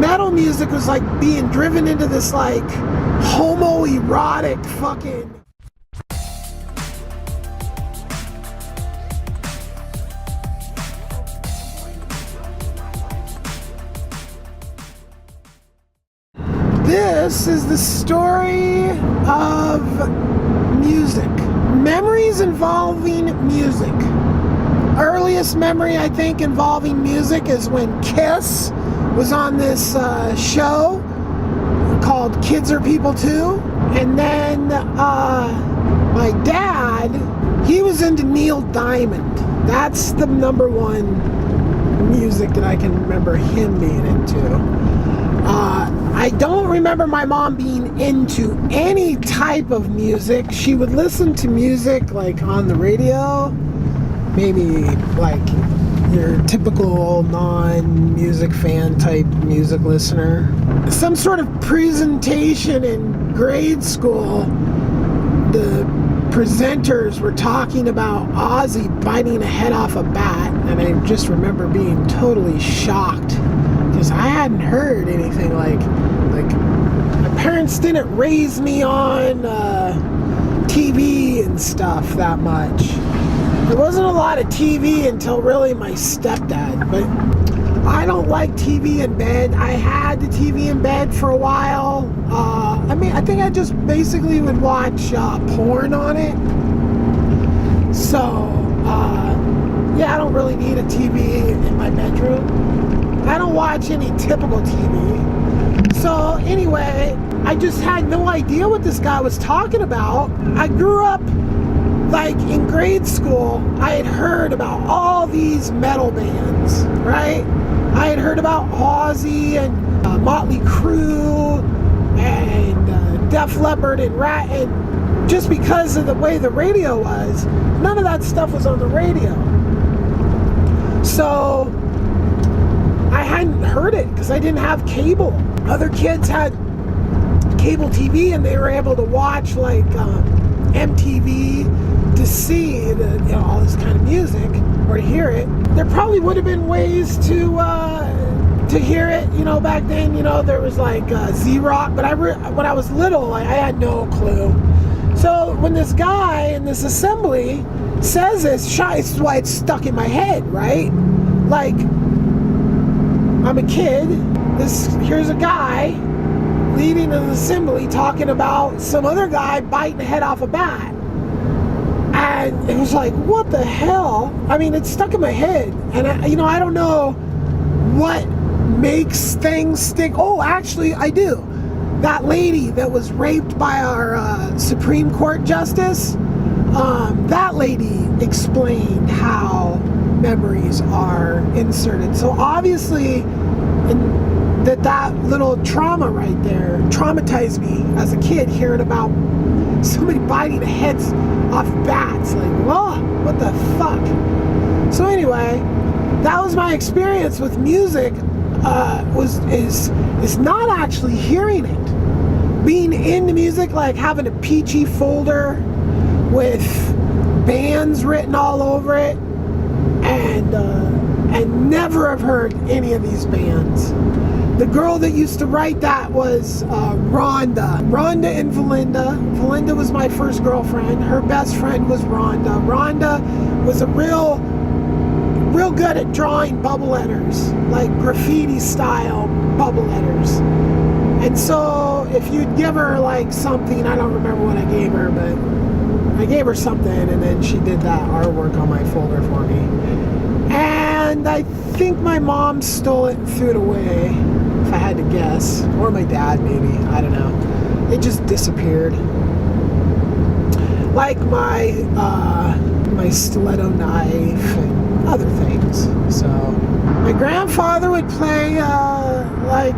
metal music was like being driven into this like homoerotic fucking... This is the story of music. Memories involving music. Earliest memory, I think, involving music is when Kiss was on this show called Kids Are People Too. And then my dad, he was into Neil Diamond. That's the number one music that I can remember him being into. I don't remember my mom being into any type of music. She would listen to music like on the radio, maybe like your typical non-music fan type music listener. Some sort of presentation in grade school, the presenters were talking about Ozzy biting a head off a bat, and I just remember being totally shocked because I hadn't heard anything like my parents didn't raise me on TV and stuff that much. There wasn't a lot of TV until really my stepdad, but I don't like TV in bed. I had the TV in bed for a while. I think I just basically would watch porn on it. So, yeah, I don't really need a TV in my bedroom. I don't watch any typical TV. So, anyway, I just had no idea what this guy was talking about. I grew up, like, in grade school, I had heard about all these metal bands, right? I had heard about Ozzy and Motley Crue and Def Leppard and Rat, and just because of the way the radio was, none of that stuff was on the radio. So I hadn't heard it because I didn't have cable. Other kids had cable TV and they were able to watch like MTV to see all this kind of music or to hear it. There probably would have been ways to hear it, back then. There was like Z-Rock, but when I was little, I had no clue. So when this guy in this assembly says this is why it's stuck in my head, right? Like, I'm a kid. Here's a guy leading an assembly talking about some other guy biting the head off a bat. And it was like, what the hell? I mean, it's stuck in my head. And, I don't know what makes things stick. Oh, actually, I do. That lady that was raped by our Supreme Court Justice, that lady explained how memories are inserted. So obviously, that little trauma right there traumatized me as a kid, hearing about somebody biting the heads off bats. Like, whoa, what the fuck? So anyway, that was my experience with music. Is not actually hearing it. Being into music, like having a peachy folder with bands written all over it, and never have heard any of these bands. The girl that used to write that was Rhonda. Rhonda and Valinda. Valinda was my first girlfriend. Her best friend was Rhonda. Rhonda was real good at drawing bubble letters, like graffiti style bubble letters. And so if you'd give her like something, I don't remember what I gave her, but I gave her something, and then she did that artwork on my folder for me. And I think my mom stole it and threw it away, if I had to guess. Or my dad, maybe. I don't know. It just disappeared. Like my stiletto knife and other things. So my grandfather would play like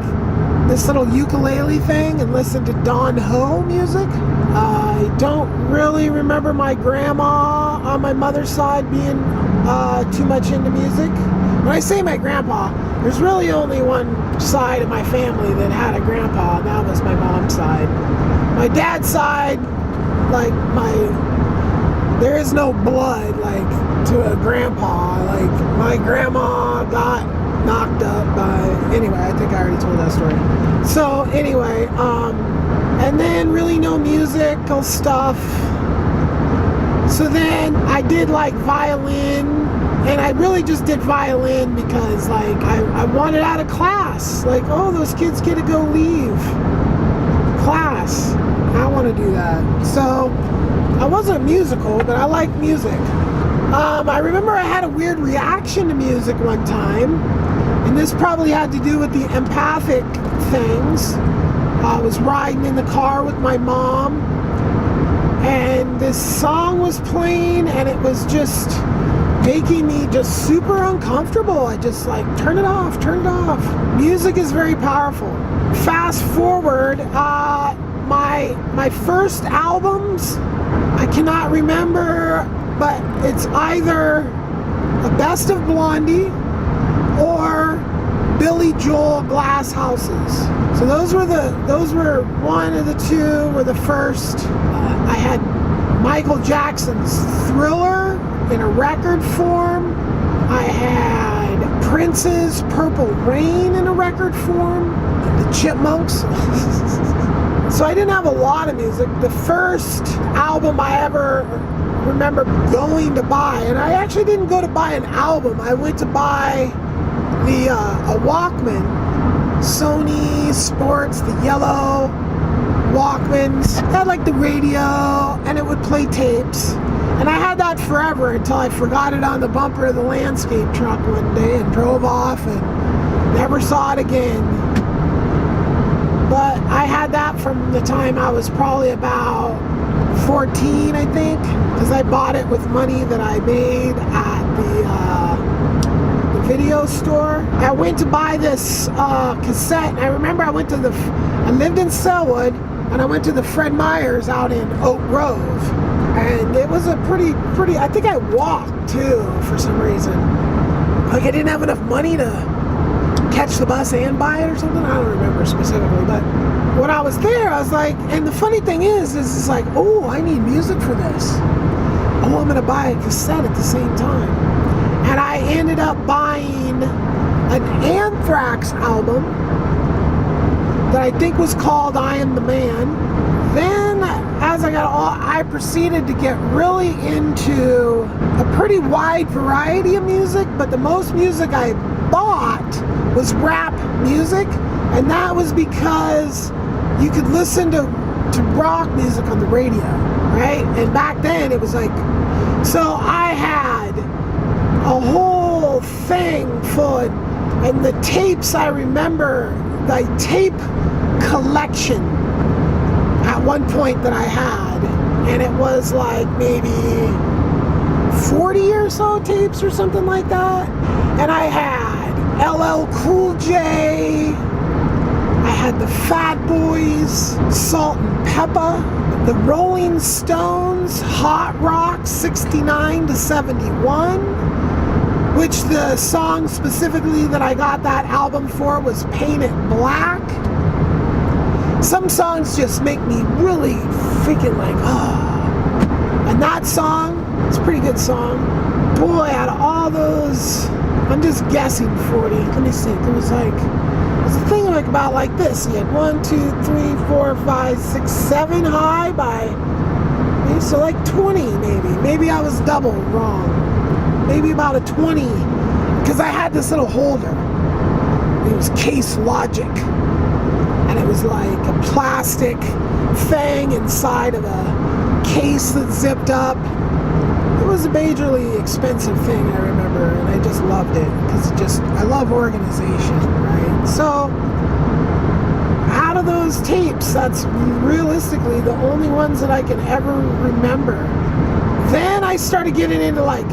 this little ukulele thing and listen to Don Ho music. I don't really remember my grandma on my mother's side being too much into music. When I say my grandpa, there's really only one side of my family that had a grandpa, and that was my mom's side. My dad's side, like there is no blood like to a grandpa. Like my grandma got knocked up by, anyway, I think I already told that story. So anyway, and then really no musical stuff. So then I did like violin, and I really just did violin because like I wanted out of class. Like, oh, those kids get to go leave class. I want to do that. So I wasn't musical, but I like music. I remember I had a weird reaction to music one time, and this probably had to do with the empathic things. I was riding in the car with my mom, and this song was playing, and it was just making me just super uncomfortable. I just like, turn it off. Music is very powerful. Fast forward, my first albums, I cannot remember, but it's either a Best of Blondie or Billy Joel Glass Houses. So those were one of the two were the first. I had Michael Jackson's Thriller in a record form. I had Prince's Purple Rain in a record form. The Chipmunks. So I didn't have a lot of music. The first album I ever remember going to buy, and I actually didn't go to buy an album. I went to buy a Walkman, Sony Sports, the yellow Walkmans. It had like the radio, and it would play tapes. And I had that forever until I forgot it on the bumper of the landscape truck one day and drove off and never saw it again. But I had that from the time I was probably about 14, I think, because I bought it with money that I made at the video store. I went to buy this cassette, and I remember I lived in Selwood, and I went to the Fred Meyer's out in Oak Grove, and it was a pretty, I think I walked too for some reason. Like I didn't have enough money to catch the bus and buy it or something. I don't remember specifically, but when I was there, I was like, and the funny thing is it's like, oh, I need music for this. Oh, I'm gonna buy a cassette at the same time. And I ended up buying an Anthrax album that I think was called I Am the Man. Then as I proceeded to get really into a pretty wide variety of music, but the most music I bought was rap music, and that was because you could listen to rock music on the radio, right? And back then it was like, so I had a whole thing full, and the tapes, I remember the tape collection at one point that I had, and it was like maybe 40 or so tapes or something like that. And I had LL Cool J, I had the Fat Boys, Salt and Pepper, the Rolling Stones, Hot Rock 69 to 71, which the song specifically that I got that album for was Paint It Black. Some songs just make me really freaking like, oh. And that song, it's a pretty good song. Boy, out of all those, I'm just guessing 40. Let me think. It was the thing like about like this. You had 1, 2, 3, 4, 5, 6, 7 high by maybe, so like 20 maybe. Maybe I was double wrong. Maybe about a 20, because I had this little holder. It was Case Logic, and it was like a plastic thing inside of a case that zipped up. It was a majorly expensive thing, I remember, and I just loved it because I love organization, right? So out of those tapes, that's realistically the only ones that I can ever remember. Then I started getting into like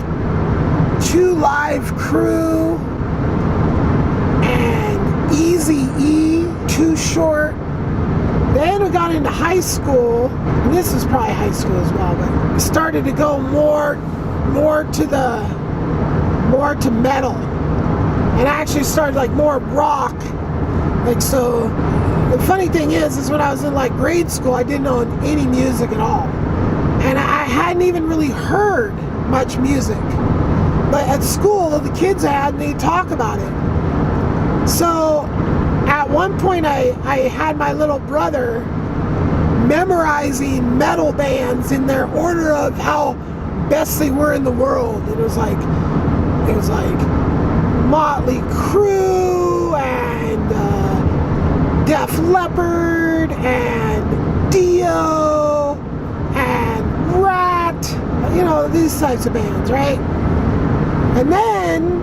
Two Live Crew and Eazy-E, Too Short. Then we got into high school, and this was probably high school as well, but started to go more to metal, and I actually started like more rock. Like, so the funny thing is when I was in like grade school, I didn't know any music at all, and I hadn't even really heard much music. But at school, the kids had, and they'd talk about it. So at one point I had my little brother memorizing metal bands in their order of how best they were in the world. It was like Motley Crue and Def Leppard and Dio and Rat, you know, these types of bands, right? And then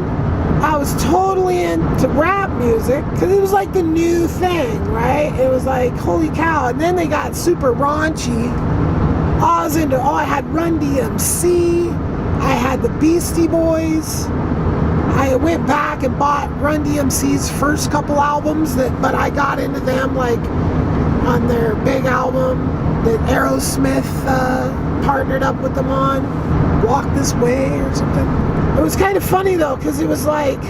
I was totally into rap music because it was like the new thing, right? It was like, holy cow. And then they got super raunchy. I had Run DMC. I had the Beastie Boys. I went back and bought Run DMC's first couple albums, but I got into them like on their big album that Aerosmith partnered up with them on, Walk This Way or something. It was kind of funny though, because it was like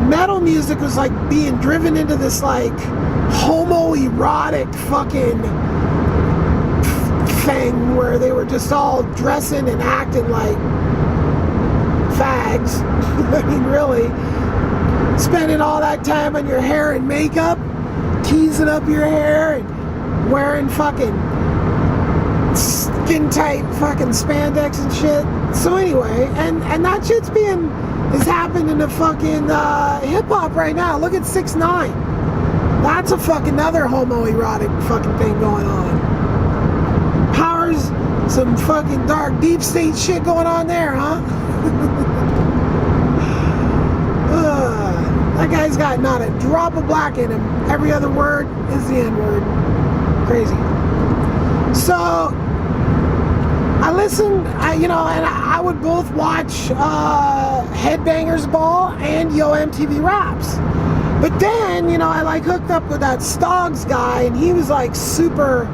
metal music was like being driven into this like homoerotic fucking thing where they were just all dressing and acting like fags. I mean, really, spending all that time on your hair and makeup, teasing up your hair and wearing fucking skin tight fucking spandex and shit. So anyway, and that shit's is happening to fucking hip hop right now. Look at 6ix9ine. That's a fucking other homoerotic fucking thing going on. Powers, some fucking dark deep state shit going on there, huh? That guy's got not a drop of black in him. Every other word is the N-word. Crazy. So I listened, and I would both watch Headbangers Ball and Yo MTV Raps. But then, I like hooked up with that Stoggs guy, and he was like super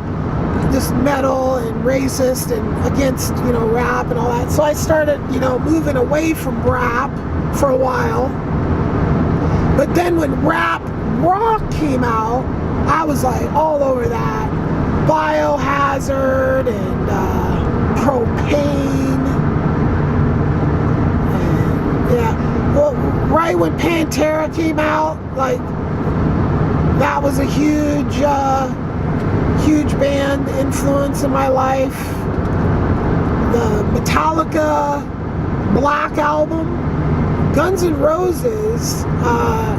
just metal and racist and against, rap and all that. So I started, moving away from rap for a while. But then when rap rock came out, I was like all over that. Biohazard and Propane. And, yeah, well, right when Pantera came out, like that was a huge band influence in my life. The Metallica Black Album, Guns N' Roses,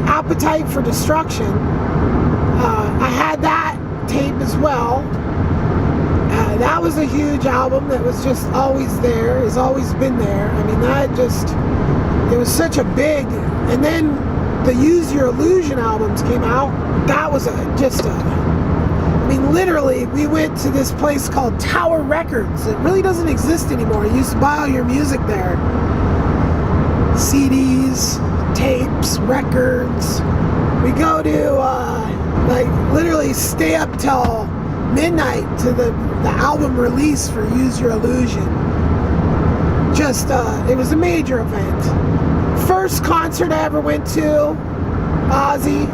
Appetite for Destruction. I had that tape as well. That was a huge album that was just always there, has always been there. I mean, it was such a big, and then the Use Your Illusion albums came out. That was literally, we went to this place called Tower Records. It really doesn't exist anymore. You used to buy all your music there. CDs, tapes, records. We go to, literally stay up till midnight to the album release for Use Your Illusion. It was a major event. First concert I ever went to, Ozzy,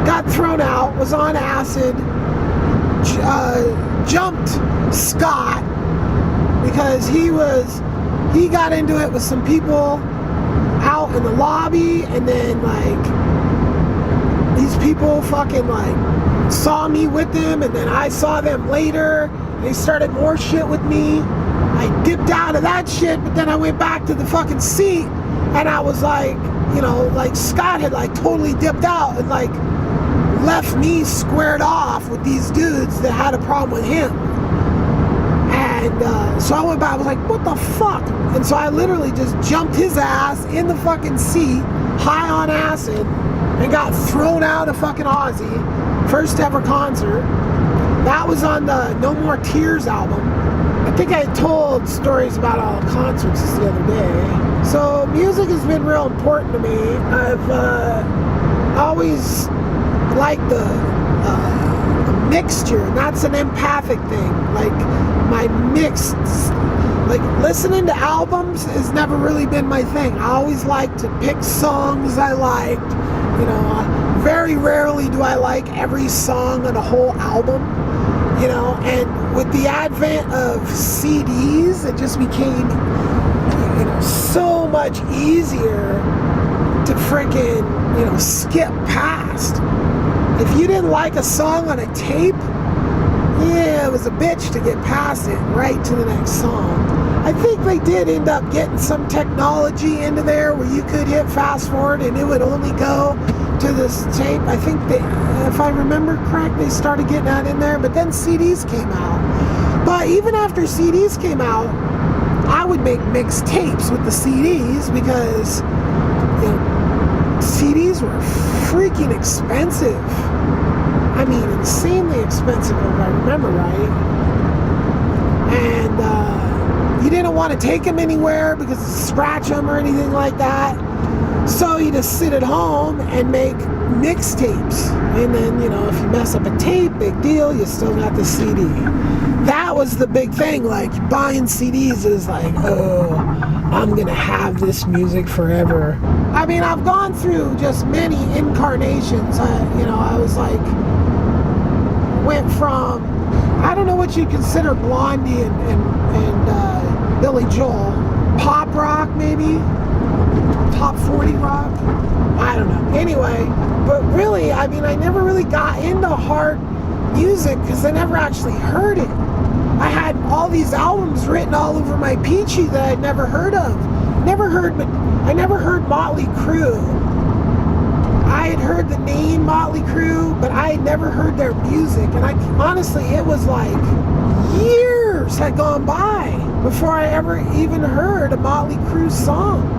got thrown out, was on acid, jumped Scott because he got into it with some people out in the lobby, and then these people fucking saw me with them, and then I saw them later. They started more shit with me. I dipped out of that shit, but then I went back to the fucking seat, and I was Scott had totally dipped out and left me squared off with these dudes that had a problem with him. And so I went back, I was like, what the fuck? And so I literally just jumped his ass in the fucking seat, high on acid, and got thrown out of fucking Ozzy. First ever concert. That was on the No More Tears album. I think I told stories about all the concerts the other day. So music has been real important to me. I've always liked the mixture, and that's an empathic thing. My mixed, listening to albums has never really been my thing. I always like to pick songs I liked. Very rarely do I like every song on a whole album. And with the advent of CDs, it just became, so much easier to frickin', skip past. If you didn't like a song on a tape, yeah, it was a bitch to get past it right to the next song. I think they did end up getting some technology into there where you could hit fast forward and it would only go to this tape. I think if I remember correct, they started getting that in there, but then CDs came out. But even after CDs came out, I would make mixed tapes with the CDs because CDs were freaking expensive. I mean, insanely expensive if I remember right. And you didn't want to take them anywhere because scratch them or anything like that. So you just sit at home and make mixtapes. And then, if you mess up a tape, big deal, you still got the CD. That was the big thing. Like, buying CDs is like, oh, I'm going to have this music forever. I mean, I've gone through just many incarnations. I was like, went from, I don't know what you consider Blondie and Billy Joel. Pop rock, maybe? Top 40 rock? I don't know. Anyway, but really, I mean, I never really got into hard music because I never actually heard it. I had all these albums written all over my peachy that I'd never heard of. I never heard Motley Crue. I had heard the name Motley Crue, but I had never heard their music. And honestly, it was like years had gone by before I ever even heard a Motley Crue song.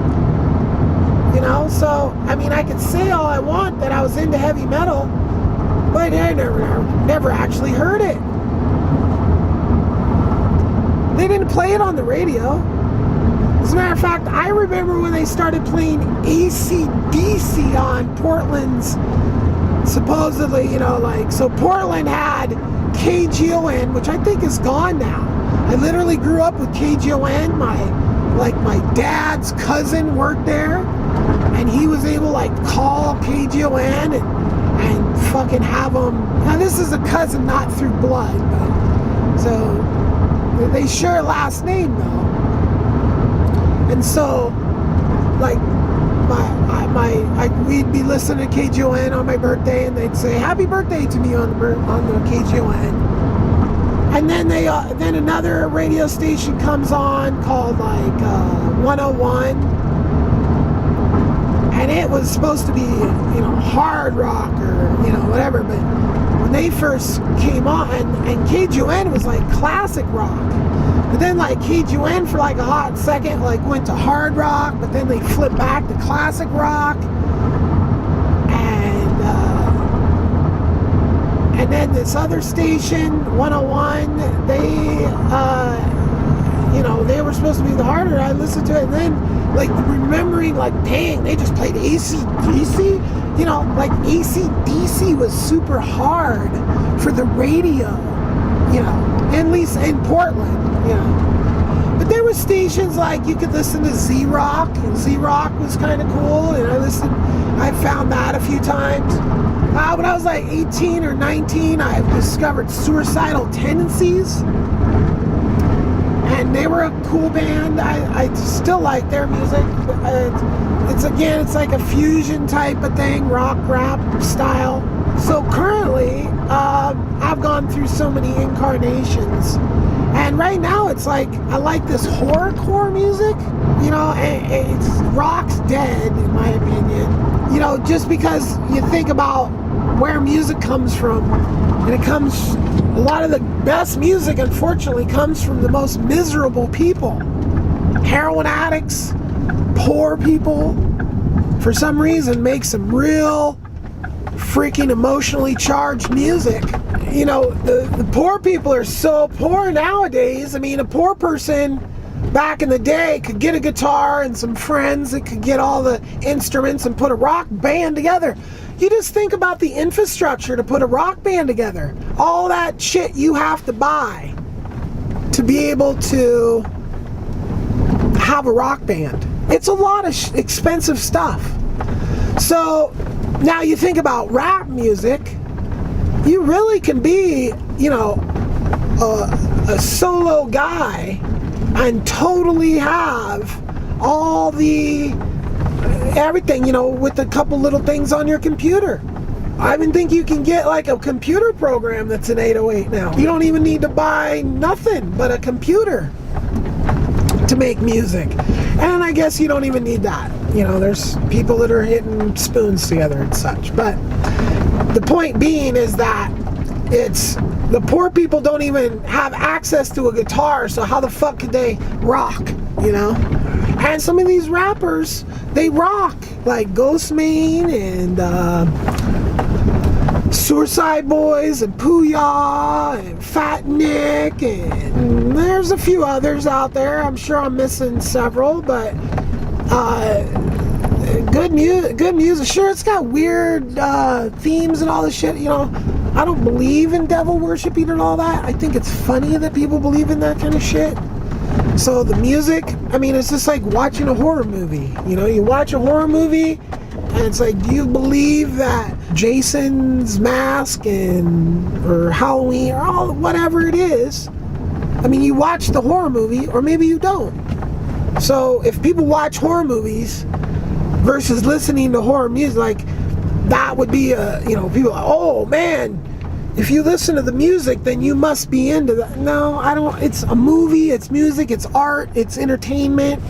So, I mean, I could say all I want that I was into heavy metal, but I never actually heard it. They didn't play it on the radio. As a matter of fact, I remember when they started playing AC/DC on Portland's, supposedly, so Portland had KGON, which I think is gone now. I literally grew up with KGON. My dad's cousin worked there, and he was able to call KGON and fucking have them. Now this is a cousin, not through blood, but so they share a last name though. And so, we'd be listening to KGON on my birthday, and they'd say "Happy Birthday" to me on the KGON. And then then another radio station comes on called 101, and it was supposed to be hard rock or whatever. But when they first came on, and KGON was classic rock. But then KGON for a hot second went to hard rock, but then they flipped back to classic rock. And then this other station, 101, they were supposed to be the harder. I listened to it, and then remembering dang, they just played AC/DC. AC/DC was super hard for the radio, at least in Portland, But there were stations you could listen to Z-Rock, and Z-Rock was kind of cool, and I found that a few times. When I was 18 or 19, I discovered Suicidal Tendencies, and they were a cool band. I still like their music. It's like a fusion type of thing, rock, rap style. So currently, I've gone through so many incarnations, and right now it's I like this horrorcore music. It's rock's dead in my opinion. Just because you think about where music comes from, and a lot of the best music unfortunately comes from the most miserable people. Heroin addicts, poor people, for some reason make some real freaking emotionally charged music. The poor people are so poor nowadays. I mean, a poor person back in the day could get a guitar and some friends that could get all the instruments and put a rock band together. You just think about the infrastructure to put a rock band together. All that shit you have to buy to be able to have a rock band. It's a lot of expensive stuff. So now you think about rap music, you really can be, a solo guy and totally have all the everything, you know, with a couple little things on your computer. I even think you can get like a computer program that's an 808 now. You don't even need to buy nothing but a computer to make music. And I guess you don't even need that. You know, there's people that are hitting spoons together and such. But the point being is that it's the poor people don't even have access to a guitar, so how the fuck could they rock, you know? And some of these rappers, they rock, like Ghostmane and Suicide Boys and Pooya and Fat Nick, and there's a few others out there. I'm sure I'm missing several, but good music. Sure, it's got weird themes and all this shit, you know. I don't believe in devil worshiping and all that. I think it's funny that people believe in that kind of shit. So the music, I mean, it's just like watching a horror movie. You know, you watch a horror movie and it's like, do you believe that Jason's mask or Halloween or all whatever it is? I mean, you watch the horror movie, or maybe you don't. So if people watch horror movies versus listening to horror music, like that would be you know, people are, oh man, if you listen to the music, then you must be into that. No, I don't. It's a movie, it's music, it's art, it's entertainment.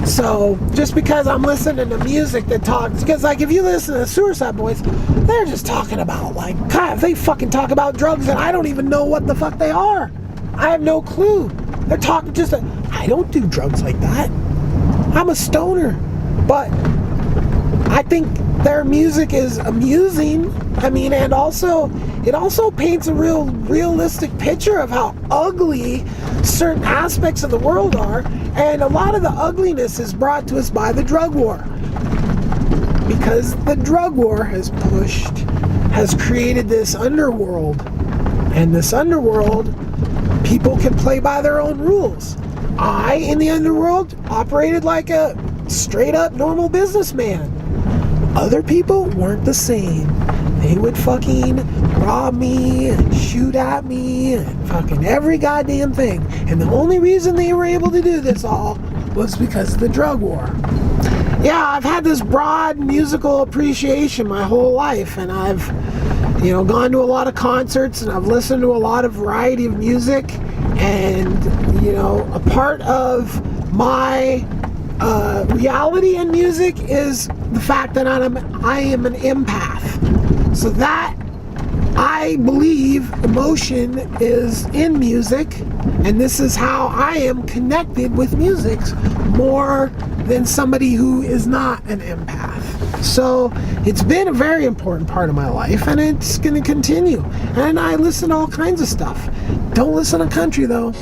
So just because I'm listening to music that talks, because like if you listen to the Suicide Boys, they're just talking about like, God, they fucking talk about drugs and I don't even know what the fuck they are. I have no clue. They're talking just, I don't do drugs like that. I'm a stoner. But I think their music is amusing. I mean, and also, it also paints a realistic picture of how ugly certain aspects of the world are. And a lot of the ugliness is brought to us by the drug war. Because the drug war has created this underworld. And this underworld, people can play by their own rules. I, in the underworld, operated like a straight up normal businessman. Other people weren't the same. They would fucking rob me and shoot at me and fucking every goddamn thing. And the only reason they were able to do this all was because of the drug war. Yeah, I've had this broad musical appreciation my whole life, and I've, you know, gone to a lot of concerts and I've listened to a lot of variety of music. And, you know, a part of my reality in music is the fact that I am an empath. So that, I believe emotion is in music, and this is how I am connected with music more than somebody who is not an empath. So it's been a very important part of my life, and it's going to continue. And I listen to all kinds of stuff. Don't listen to country though.